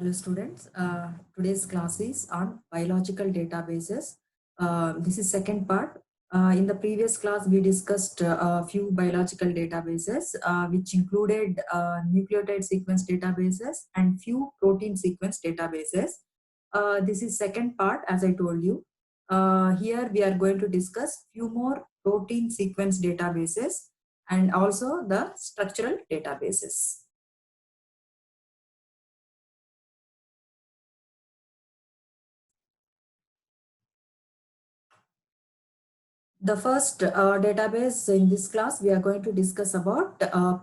Hello students, today's class is on biological databases. This is second part. In the previous class, we discussed a few biological databases, which included nucleotide sequence databases and few protein sequence databases. This is second part, as I told you. Here we are going to discuss few more protein sequence databases and also the structural databases. The first database in this class, we are going to discuss about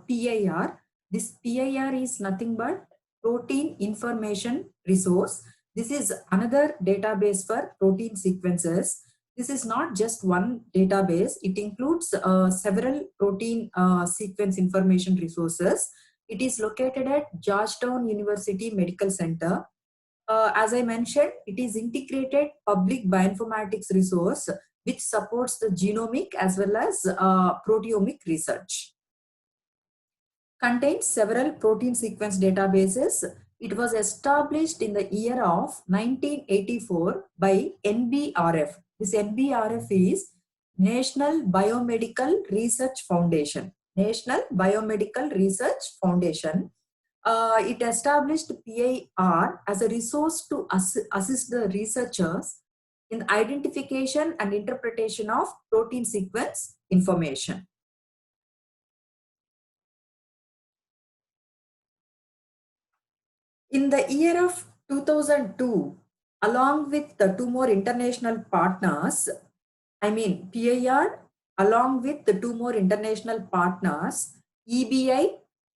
PIR. This PIR is nothing but Protein Information Resource. This is another database for protein sequences. This is not just one database. It includes several protein sequence information resources. It is located at Georgetown University Medical Center. As I mentioned, it is integrated public bioinformatics resource which supports the genomic as well as proteomic research. Contains several protein sequence databases. It was established in the year of 1984 by NBRF. This NBRF is National Biomedical Research Foundation. National Biomedical Research Foundation. It established PIR as a resource to assist the researchers in identification and interpretation of protein sequence information. In the year of 2002, along with the two more international partners, PIR, along with the two more international partners, EBI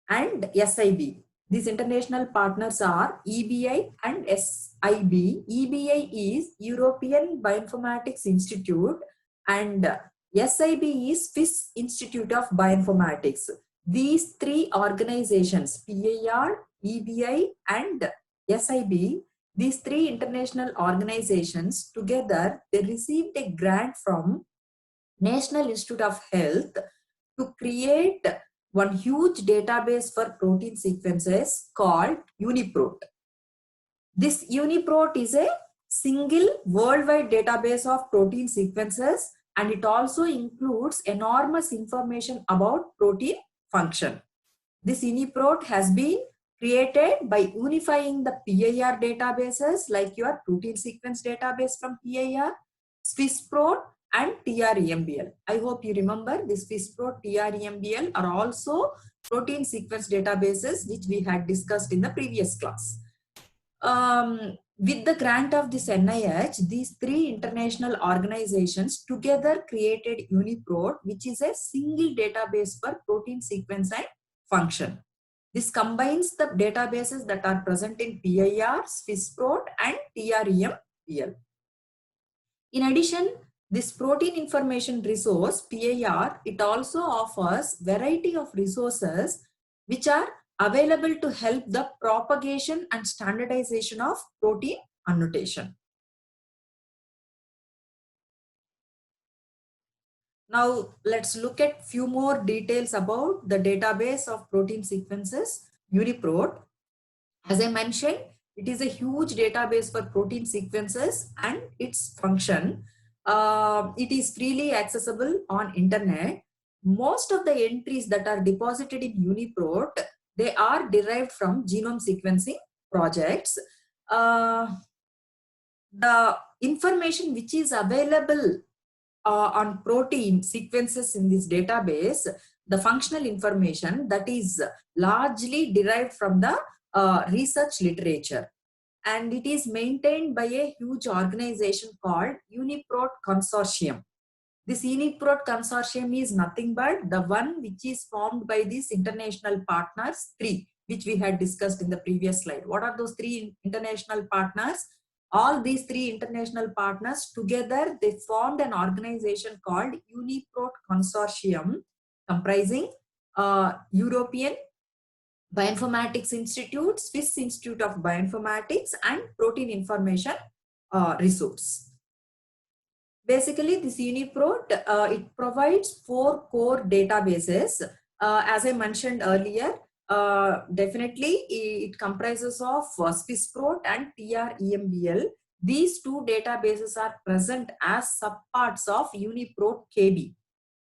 and SIB. These international partners are EBI and SIB. EBI is European Bioinformatics Institute and SIB is Swiss Institute of Bioinformatics. These three organizations, PIR, EBI and SIB, these three international organizations together, they received a grant from National Institute of Health to create one huge database for protein sequences called UniProt. This UniProt is a single worldwide database of protein sequences, and it also includes enormous information about protein function. This UniProt has been created by unifying the PIR databases like your protein sequence database from PIR, SwissProt and TREMBL. I hope you remember this SwissProt, TREMBL are also protein sequence databases which we had discussed in the previous class. With the grant of this NIH, these three international organizations together created UniProt, which is a single database for protein sequence and function. This combines the databases that are present in PIR, SwissProt and TREMBL. In addition, this protein information resource, PIR, it also offers variety of resources which are available to help the propagation and standardization of protein annotation. Now let's look at few more details about the database of protein sequences, UniProt. As I mentioned, it is a huge database for protein sequences and its function. It is freely accessible on internet. Most of the entries that are deposited in UniProt, they are derived from genome sequencing projects. The information which is available on protein sequences in this database, the functional information that is largely derived from the research literature, and it is maintained by a huge organization called UniProt Consortium. This UniProt Consortium is nothing but the one which is formed by these international partners, three, which we had discussed in the previous slide. What are those three international partners? All these three international partners together, they formed an organization called UniProt Consortium, comprising European Bioinformatics Institute, Swiss Institute of Bioinformatics and Protein Information Resource. Basically, this UniProt, it provides 4 core databases. As I mentioned earlier, Definitely, it comprises of SwissProt and TREMBL. These two databases are present as subparts of UniProt KB.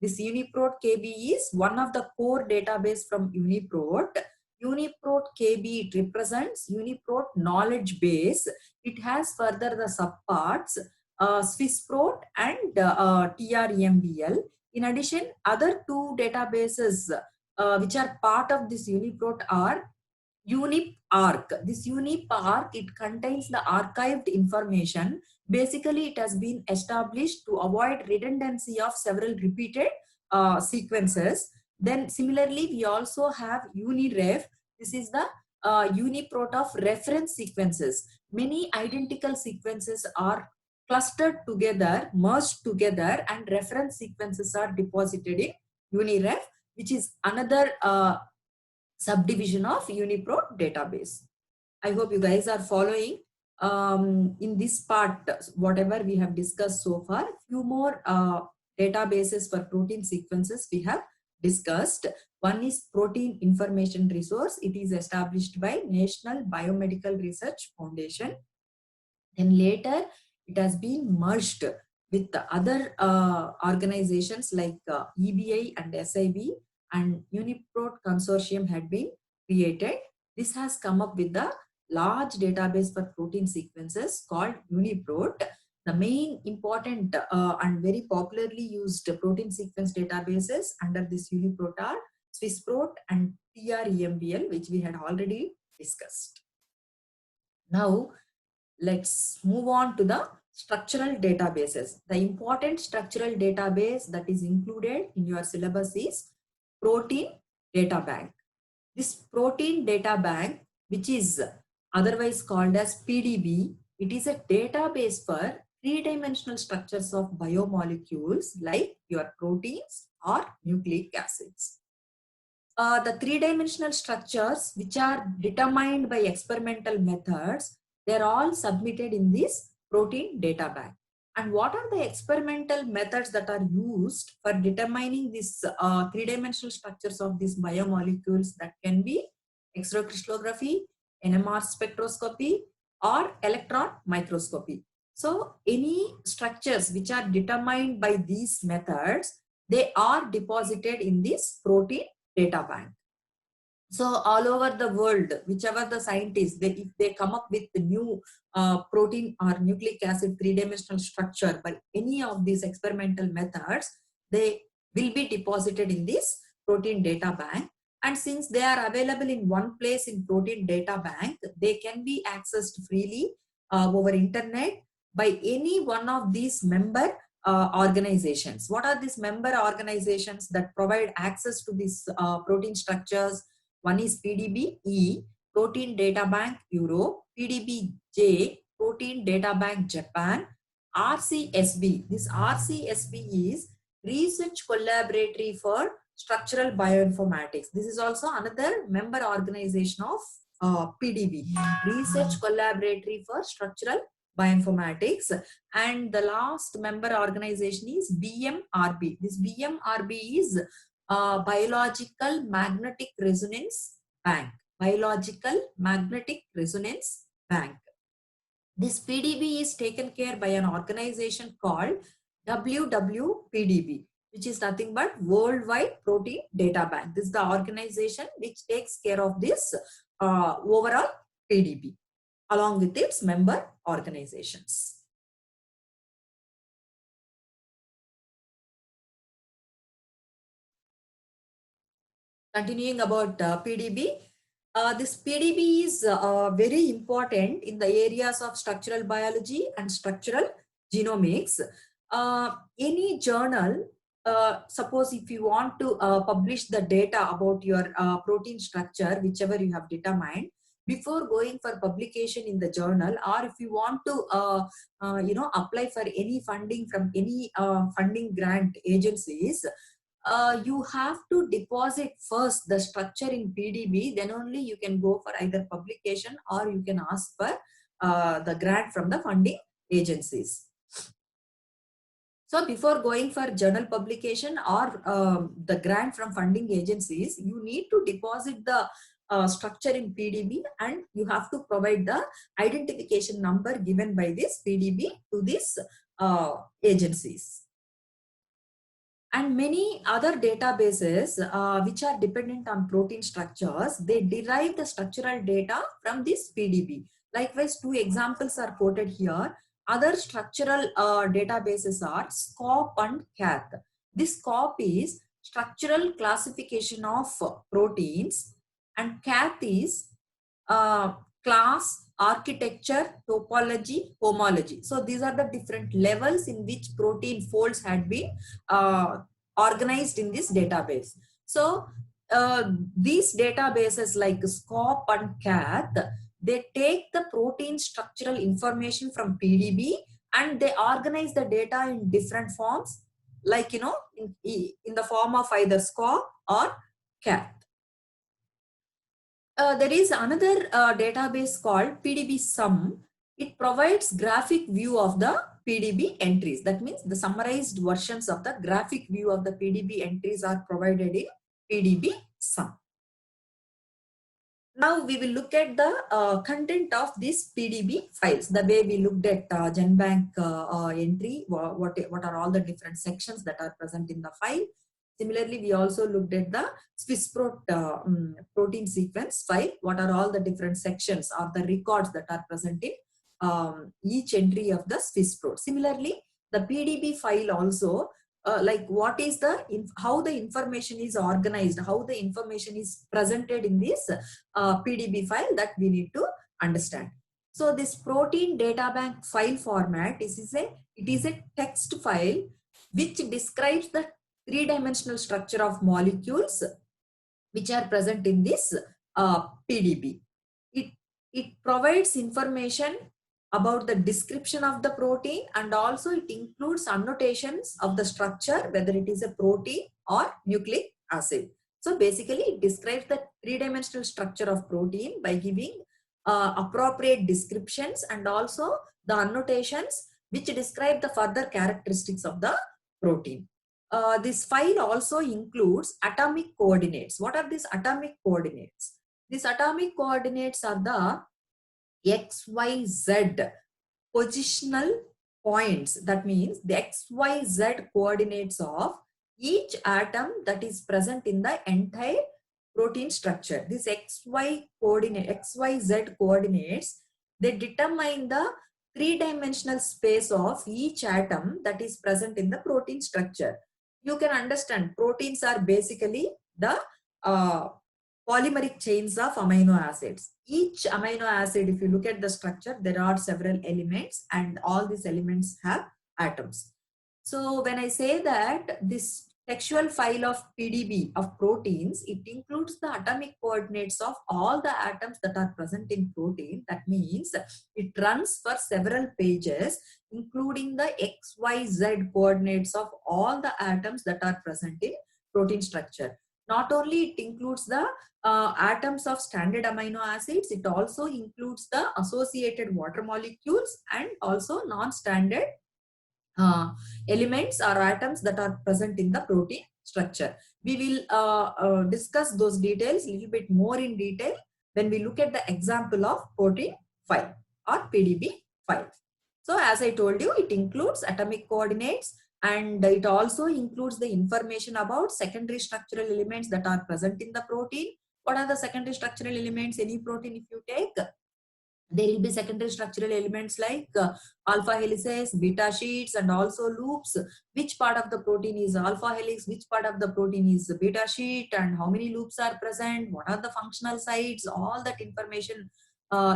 This UniProt KB is one of the core database from UniProt. UniProt KB, it represents UniProt knowledge base. It has further the subparts SwissProt and TREMBL. In addition, other two databases which are part of this UniProt are UnipArc. This UnipArc, it contains the archived information. Basically, it has been established to avoid redundancy of several repeated sequences. Then similarly, we also have UniRef. This is the UniProt of reference sequences. Many identical sequences are clustered together, merged together, and reference sequences are deposited in UniRef, which is another subdivision of UniProt database. I hope you guys are following. In this part, whatever we have discussed so far, few more databases for protein sequences we have discussed. One is Protein Information Resource. It is established by National Biomedical Research Foundation. Then later, it has been merged with the other organizations like EBI and SIB, and UniProt consortium had been created. This has come up with the large database for protein sequences called UniProt. The main important and very popularly used protein sequence databases under this UniProt are SwissProt and TREMBL, which we had already discussed. Now, let's move on to the structural databases. The important structural database that is included in your syllabus is Protein Data Bank. This Protein Data Bank, which is otherwise called as PDB, it is a database for three-dimensional structures of biomolecules like your proteins or nucleic acids. The three-dimensional structures which are determined by experimental methods, they're all submitted in this Protein Data Bank. And what are the experimental methods that are used for determining these three-dimensional structures of these biomolecules? That can be X-ray crystallography, NMR spectroscopy, or electron microscopy. So any structures which are determined by these methods, they are deposited in this Protein Data Bank. So all over the world, whichever the scientists, if they come up with the new protein or nucleic acid three-dimensional structure by any of these experimental methods, they will be deposited in this Protein Data Bank. And since they are available in one place in Protein Data Bank, they can be accessed freely over internet by any one of these member organizations. What are these member organizations that provide access to these protein structures? One is PDB-E, Protein Data Bank Europe, PDB-J, Protein Data Bank Japan, RCSB. This RCSB is Research Collaboratory for Structural Bioinformatics. This is also another member organization of PDB, Research Collaboratory for Structural Bioinformatics. And the last member organization is BMRB. This BMRB is Biological Magnetic Resonance Bank. Biological Magnetic Resonance Bank. This PDB is taken care by an organization called WWPDB, which is nothing but Worldwide Protein Data Bank. This is the organization which takes care of this overall PDB along with its member organizations. Continuing about PDB, this PDB is very important in the areas of structural biology and structural genomics. Any journal, suppose if you want to publish the data about your protein structure, whichever you have determined, before going for publication in the journal, or if you want to apply for any funding from any funding grant agencies, you have to deposit first the structure in PDB, then only you can go for either publication or you can ask for the grant from the funding agencies. So before going for journal publication or the grant from funding agencies, you need to deposit the structure in PDB, and you have to provide the identification number given by this PDB to these agencies. And many other databases which are dependent on protein structures, they derive the structural data from this PDB. Likewise, two examples are quoted here. Other structural databases are SCOP and CATH. This SCOP is structural classification of proteins, and CATH is class, architecture, topology, homology. So these are the different levels in which protein folds had been organized in this database. So these databases like SCOP and CATH, they take the protein structural information from PDB and they organize the data in different forms, like, in the form of either SCOP or CATH. There is another database called PDB-Sum. It provides graphic view of the PDB entries. That means the summarized versions of the graphic view of the PDB entries are provided in PDB-Sum. Now we will look at the content of these PDB files. The way we looked at GenBank entry, what are all the different sections that are present in the file. Similarly, we also looked at the SwissProt protein sequence file. What are all the different sections or the records that are present in each entry of the SwissProt. Similarly, the PDB file also, like what is how the information is organized, how the information is presented in this PDB file, that we need to understand. So this protein data bank file format it is a text file which describes the three-dimensional structure of molecules which are present in this PDB. It provides information about the description of the protein, and also it includes annotations of the structure, whether it is a protein or nucleic acid. So basically it describes the three-dimensional structure of protein by giving appropriate descriptions and also the annotations which describe the further characteristics of the protein. This file also includes atomic coordinates. What are these atomic coordinates? These atomic coordinates are the XYZ positional points. That means the XYZ coordinates of each atom that is present in the entire protein structure. This XYZ coordinates, they determine the three-dimensional space of each atom that is present in the protein structure. You can understand proteins are basically the polymeric chains of amino acids. Each amino acid, if you look at the structure, there are several elements and all these elements have atoms. So when I say that this textual file of PDB of proteins, it includes the atomic coordinates of all the atoms that are present in protein. That means it runs for several pages, including the XYZ coordinates of all the atoms that are present in protein structure. Not only it includes the atoms of standard amino acids, it also includes the associated water molecules and also non-standard elements or atoms that are present in the protein structure. We will discuss those details a little bit more in detail when we look at the example of protein file or PDB file. So as I told you, it includes atomic coordinates and it also includes the information about secondary structural elements that are present in the protein. What are the secondary structural elements? Any protein if you take, there will be secondary structural elements like alpha helices, beta sheets, and also loops. Which part of the protein is alpha helix, which part of the protein is beta sheet, and how many loops are present, what are the functional sites, all that information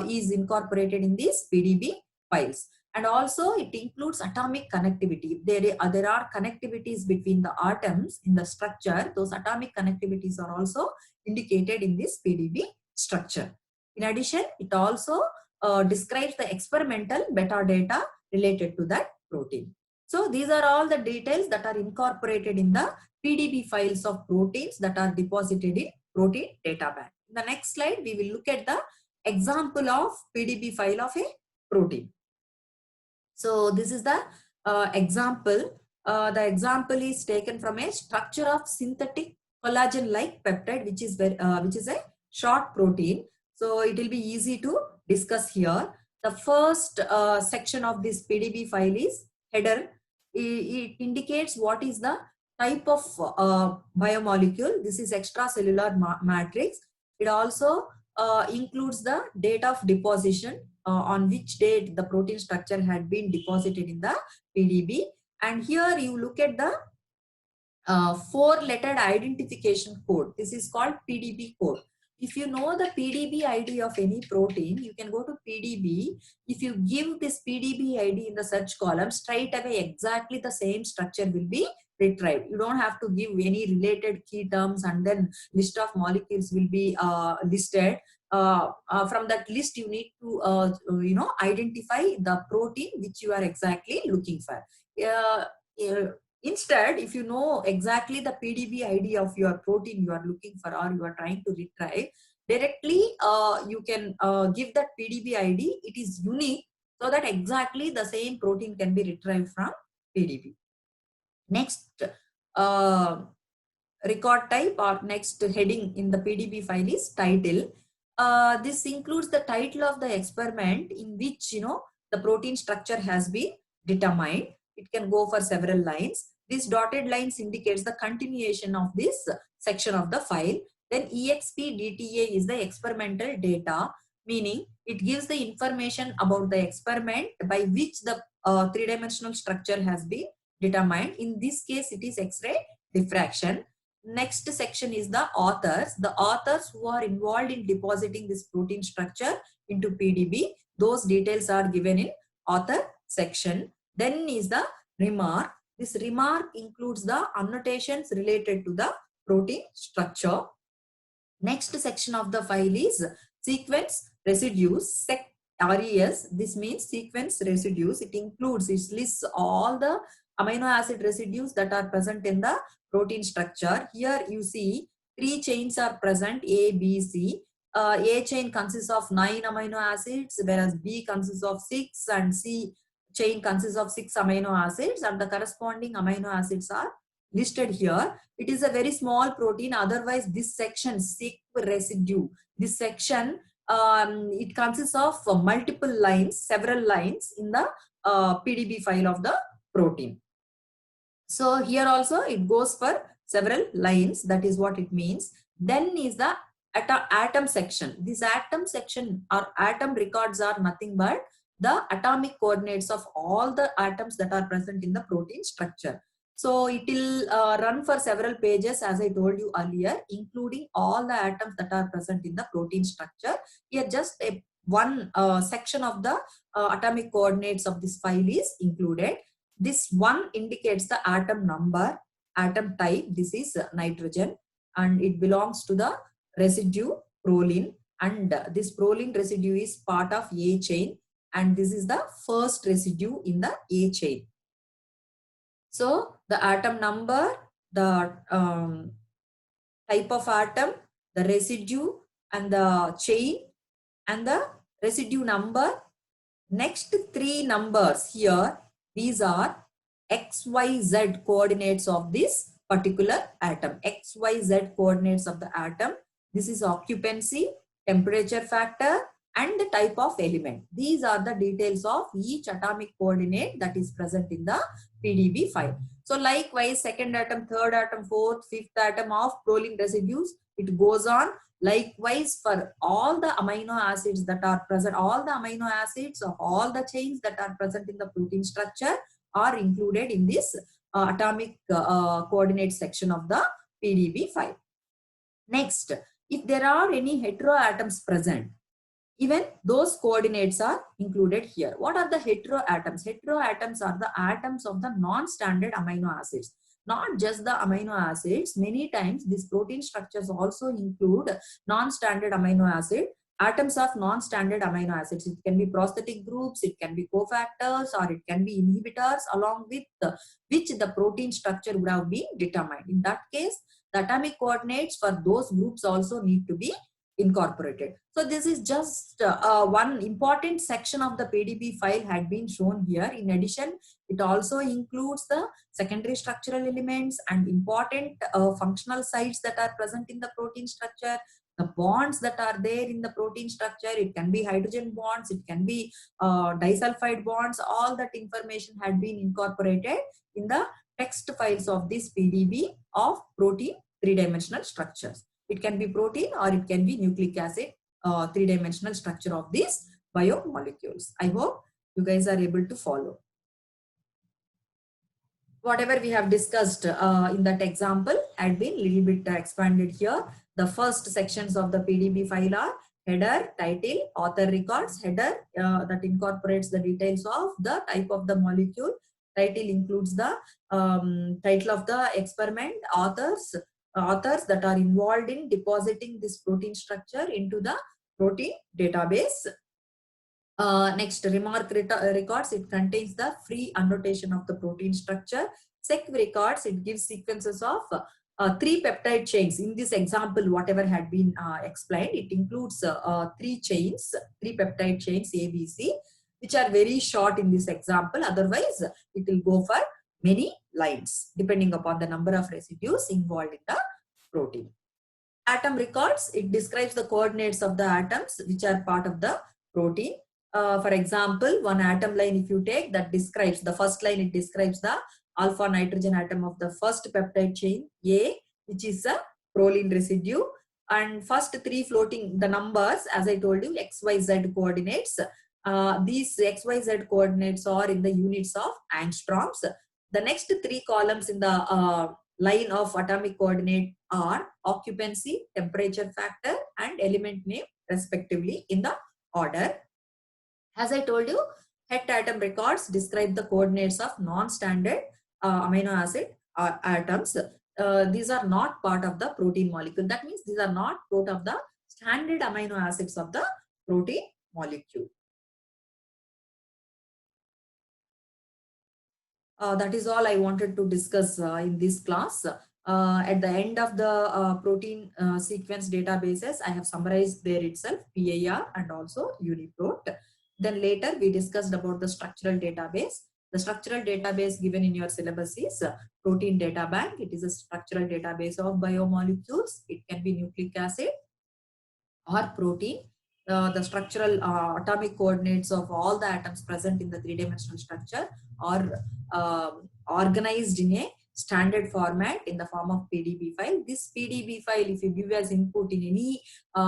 is incorporated in these PDB files. And also it includes atomic connectivity. There are connectivities between the atoms in the structure. Those atomic connectivities are also indicated in this PDB structure. In addition, it also describes the experimental metadata related to that protein. So these are all the details that are incorporated in the PDB files of proteins that are deposited in protein data bank. In the next slide, we will look at the example of PDB file of a protein. So this is the example The example is taken from a structure of synthetic collagen-like peptide, which is a short protein. So it will be easy to discuss here. The first section of this PDB file is header. It indicates what is the type of biomolecule. This is extracellular matrix. It also includes the date of deposition, on which date the protein structure had been deposited in the PDB. And here you look at the 4-lettered identification code. This is called PDB code. If you know the PDB ID of any protein, you can go to PDB. If you give this PDB ID in the search column, straight away exactly the same structure will be retrieved. You don't have to give any related key terms, and then list of molecules will be listed. From that list, you need to identify the protein which you are exactly looking for. Instead, if you know exactly the PDB ID of your protein you are looking for or you are trying to retrieve, directly you can give that PDB ID. It is unique, so that exactly the same protein can be retrieved from PDB. Next record type or next heading in the PDB file is title. This includes the title of the experiment in which the protein structure has been determined. It can go for several lines. This dotted lines indicates the continuation of this section of the file. Then expdta is the experimental data, meaning it gives the information about the experiment by which the three-dimensional structure has been determined. In this case, it is X-ray diffraction. Next section is the authors. The authors who are involved in depositing this protein structure into PDB, those details are given in author section. Then is the remark. This remark includes the annotations related to the protein structure. Next section of the file is sequence residues, RES. This means sequence residues. It lists all the amino acid residues that are present in the protein structure. Here you see 3 chains are present, A, B, C. A chain consists of 9 amino acids, whereas B consists of 6, and C chain consists of 6 amino acids, and the corresponding amino acids are listed here. It is a very small protein. Otherwise, this section, seq residue, this section, it consists of multiple lines, several lines in the PDB file of the protein. So here also it goes for several lines. That is what it means. Then is the atom section. This atom section or atom records are nothing but the atomic coordinates of all the atoms that are present in the protein structure. So it will run for several pages, as I told you earlier, including all the atoms that are present in the protein structure. Here just one section of the atomic coordinates of this file is included. This one indicates the atom number, atom type. This is nitrogen, and it belongs to the residue proline, and this proline residue is part of A chain, and this is the first residue in the A chain. So the atom number, the type of atom, the residue, and the chain, and the residue number. Next 3 numbers here, these are XYZ coordinates of this particular atom. XYZ coordinates of the atom. This is occupancy, temperature factor, and the type of element. These are the details of each atomic coordinate that is present in the PDB file. So likewise, second atom, third atom, fourth, fifth atom of proline residues, it goes on. Likewise, for all the amino acids that are present, all the amino acids of all the chains that are present in the protein structure are included in this atomic coordinate section of the PDB file. Next, if there are any heteroatoms present, even those coordinates are included here. What are the heteroatoms? Heteroatoms are the atoms of the non-standard amino acids. Not just the amino acids. Many times these protein structures also include non-standard amino acid. Atoms of non-standard amino acids. It can be prosthetic groups, it can be cofactors, or it can be inhibitors, along with which the protein structure would have been determined. In that case, the atomic coordinates for those groups also need to be incorporated. So this is just one important section of the PDB file had been shown here. In addition, it also includes the secondary structural elements and important functional sites that are present in the protein structure, the bonds that are there in the protein structure. It can be hydrogen bonds, it can be disulfide bonds. All that information had been incorporated in the text files of this PDB of protein three-dimensional structures. It can be protein or it can be nucleic acid three-dimensional structure of these biomolecules. I hope you guys are able to follow. Whatever we have discussed in that example had been a little bit expanded here. The first sections of the PDB file are header, title, author records. Header that incorporates the details of the type of the molecule. Title includes the title of the experiment, authors that are involved in depositing this protein structure into the protein database. Next, remark records, it contains the free annotation of the protein structure. Seq records, it gives sequences of 3 peptide chains. In this example, whatever had been explained, it includes 3 chains, 3 peptide chains ABC, which are very short in this example. Otherwise, it will go for many lines, depending upon the number of residues involved in the protein. Atom records, it describes the coordinates of the atoms which are part of the protein. For example, one atom line if you take, that describes, the first line it describes the alpha nitrogen atom of the first peptide chain A, which is a proline residue. And first 3 floating, the numbers, as I told you, XYZ coordinates. These XYZ coordinates are in the units of angstroms. The next 3 columns in the line of atomic coordinate are occupancy, temperature factor, and element name respectively in the order. As I told you, het atom records describe the coordinates of non-standard amino acid atoms. These are not part of the protein molecule. That means these are not part of the standard amino acids of the protein molecule. That is all I wanted to discuss in this class. At the end of the protein sequence databases, I have summarized there itself, PIR and also UniProt. Then later we discussed about the structural database. The structural database given in your syllabus is Protein Data Bank. It is a structural database of biomolecules. It can be nucleic acid or protein. The structural atomic coordinates of all the atoms present in the three-dimensional structure are organized in a standard format in the form of PDB file. This PDB file, if you give as input in any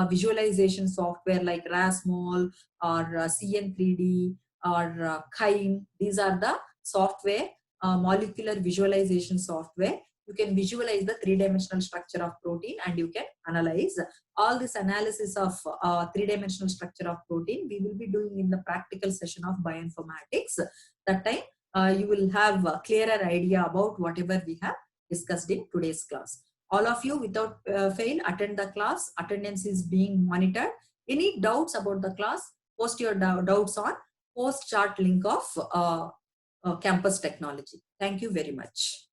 visualization software like RASMOL or CN3D or KIME, these are the software, molecular visualization software. You can visualize the three-dimensional structure of protein and you can analyze. All this analysis of three-dimensional structure of protein we will be doing in the practical session of bioinformatics. That time you will have a clearer idea about whatever we have discussed in today's class. All of you without fail attend the class. Attendance is being monitored. Any doubts about the class, post your doubts on post chat link of campus technology. Thank you very much.